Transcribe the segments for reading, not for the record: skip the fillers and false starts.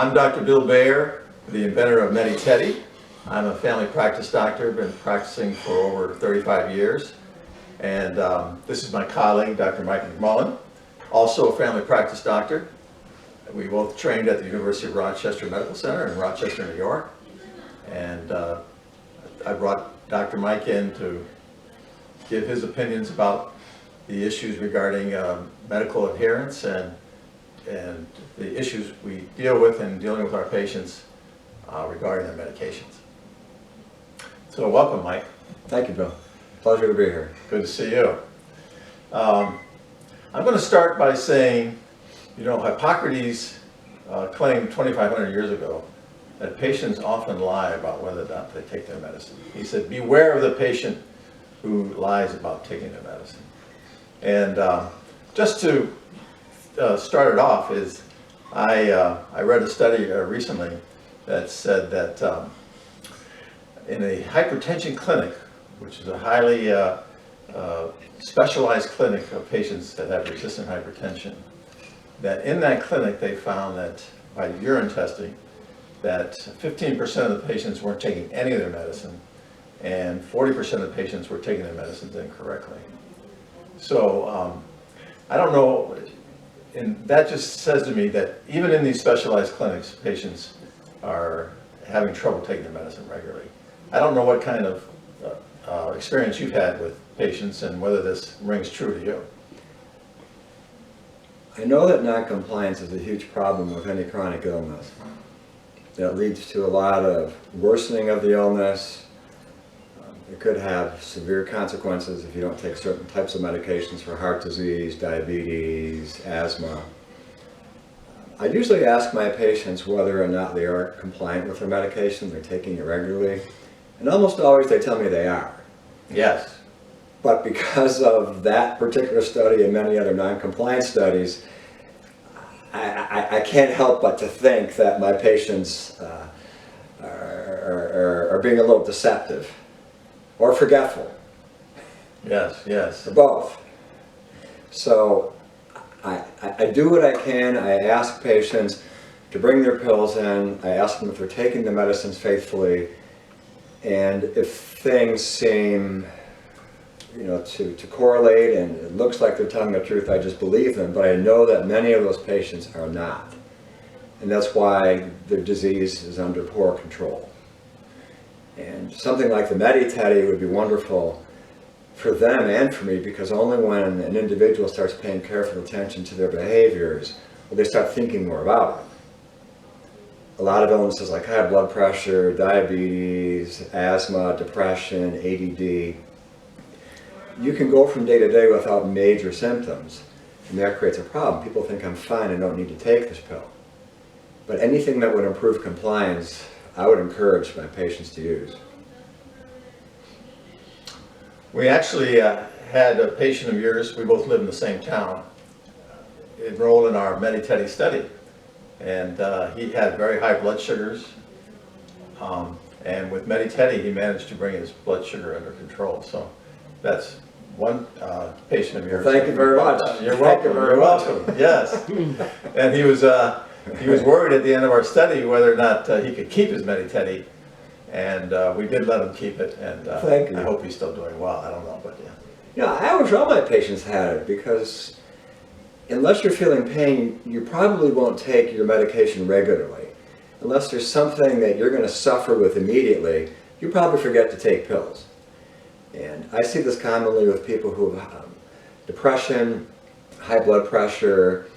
I'm Dr. Bill Bayer, the inventor of MediTedi. I'm a family practice doctor, been practicing for over 35 years. And this is my colleague, Dr. Michael McMullen, also a family practice doctor. We both trained at the University of Rochester Medical Center in Rochester, New York. And I brought Dr. Mike in to give his opinions about the issues regarding medical adherence and the issues we deal with in dealing with our patients regarding their medications. So welcome, Mike. Thank you, Bill. Pleasure to be here. Good to see you. I'm going to start by saying, you know, Hippocrates claimed 2,500 years ago that patients often lie about whether or not they take their medicine. He said, beware of the patient who lies about taking their medicine. And just to start it off is, I read a study recently that said that in a hypertension clinic, which is a highly specialized clinic of patients that have resistant hypertension, that in that clinic they found that by urine testing that 15% of the patients weren't taking any of their medicine and 40% of the patients were taking their medicines incorrectly. So I don't know, and that just says to me that even in these specialized clinics, patients are having trouble taking their medicine regularly. I don't know what kind of experience you've had with patients and whether this rings true to you. I know that non-compliance is a huge problem with any chronic illness. That leads to a lot of worsening of the illness. It could have severe consequences if you don't take certain types of medications for heart disease, diabetes, asthma. I usually ask my patients whether or not they are compliant with their medication, they're taking it regularly, and almost always they tell me they are. Yes. But because of that particular study and many other non-compliance studies, I can't help but to think that my patients are being a little deceptive or forgetful. Yes, yes. Or both. So I do what I can. I ask patients to bring their pills in. I ask them if they're taking the medicines faithfully. And if things seem, you know, to correlate and it looks like they're telling the truth, I just believe them. But I know that many of those patients are not. And that's why their disease is under poor control. And something like the MediTedi would be wonderful for them and for me, because only when an individual starts paying careful attention to their behaviors will they start thinking more about it. A lot of illnesses like high blood pressure, diabetes, asthma, depression, ADD, you can go from day to day without major symptoms, and that creates a problem. People think I'm fine, I don't need to take this pill. But anything that would improve compliance, I would encourage my patients to use. We actually had a patient of yours, we both live in the same town, enrolled in our MediTedi study. And he had very high blood sugars. And with MediTedi, he managed to bring his blood sugar under control. So that's one patient of yours. Thank you very much. You're welcome. You're welcome. Yes. And he was worried at the end of our study whether or not he could keep his MediTedi. And we did let him keep it, and Thank you. I hope he's still doing well. I don't know, but yeah. You know, I wish all my patients had it, because unless you're feeling pain, you probably won't take your medication regularly. Unless there's something that you're going to suffer with immediately, you probably forget to take pills. And I see this commonly with people who have depression, high blood pressure,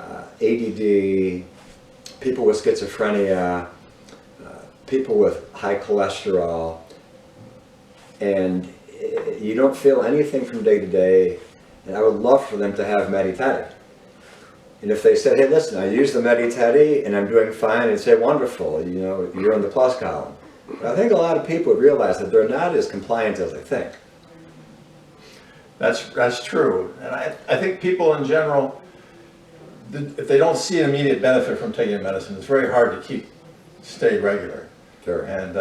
ADD, people with schizophrenia, people with high cholesterol, and you don't feel anything from day to day. And I would love for them to have MediTedi. And if they said, hey, listen, I use the MediTedi and I'm doing fine, I'd say, wonderful, you know, you're in the plus column. But I think a lot of people realize that they're not as compliant as they think. That's true. And I think people in general, if they don't see an immediate benefit from taking medicine, it's very hard to stay regular. Sure. And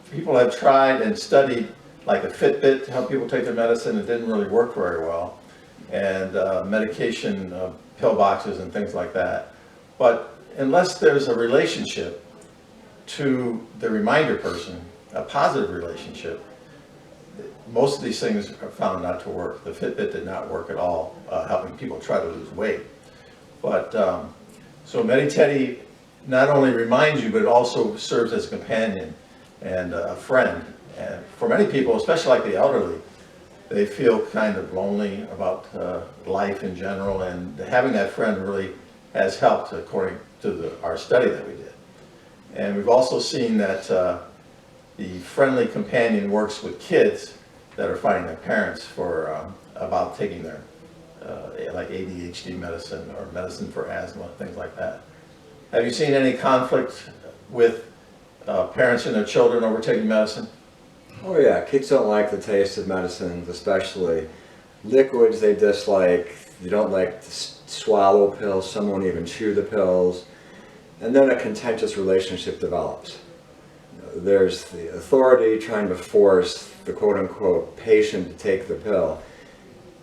people have tried and studied like a Fitbit to help people take their medicine. It didn't really work very well. And medication pill boxes and things like that. But unless there's a relationship to the reminder person, a positive relationship, most of these things are found not to work. The Fitbit did not work at all, helping people try to lose weight. But so MediTeddy not only reminds you, but it also serves as a companion and a friend. And for many people, especially like the elderly, they feel kind of lonely about life in general, and having that friend really has helped, according to our study that we did. And we've also seen that the friendly companion works with kids that are finding their parents for about taking their like ADHD medicine or medicine for asthma, things like that. Have you seen any conflict with parents and their children over taking medicine? Oh yeah, kids don't like the taste of medicines, especially liquids they dislike. They don't like to swallow pills, some won't even chew the pills. And then a contentious relationship develops. There's the authority trying to force the quote-unquote patient to take the pill.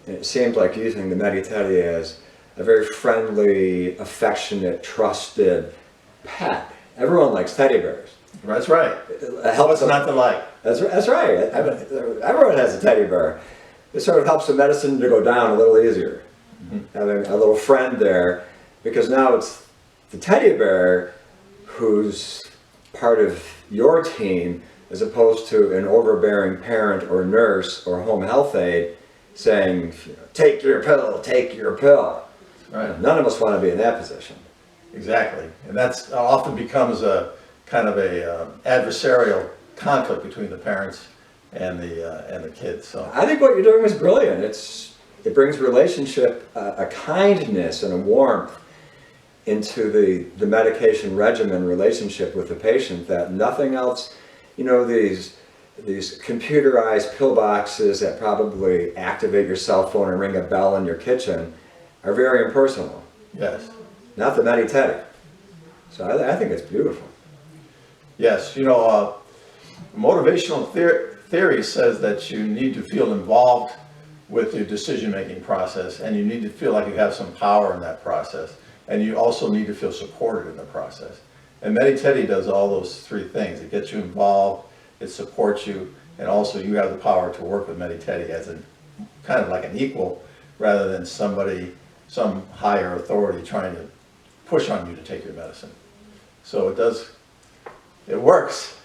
And it seems like using the MediTeddy as a very friendly, affectionate, trusted pet. Everyone likes teddy bears. That's right. It helps What's not to like? That's right. Everyone has a teddy bear. It sort of helps the medicine to go down a little easier. Having a little friend there, because now it's the teddy bear who's part of your team, as opposed to an overbearing parent or nurse or home health aide saying, take your pill, take your pill. Right. None of us want to be in that position. Exactly. And that's often becomes a kind of a adversarial conflict between the parents and the kids. So I think what you're doing is brilliant. It brings relationship, a kindness and a warmth into the medication regimen relationship with the patient that nothing else, you know, these computerized pill boxes that probably activate your cell phone and ring a bell in your kitchen are very impersonal. yes. Not the MediTeddy. So I think it's beautiful. Yes, you know, motivational theory says that you need to feel involved with your decision-making process, and you need to feel like you have some power in that process, and you also need to feel supported in the process. And MediTeddy does all those three things. It gets you involved, it supports you, and also you have the power to work with MediTeddy as a kind of like an equal, rather than somebody, some higher authority trying to push on you to take your medicine. So it works.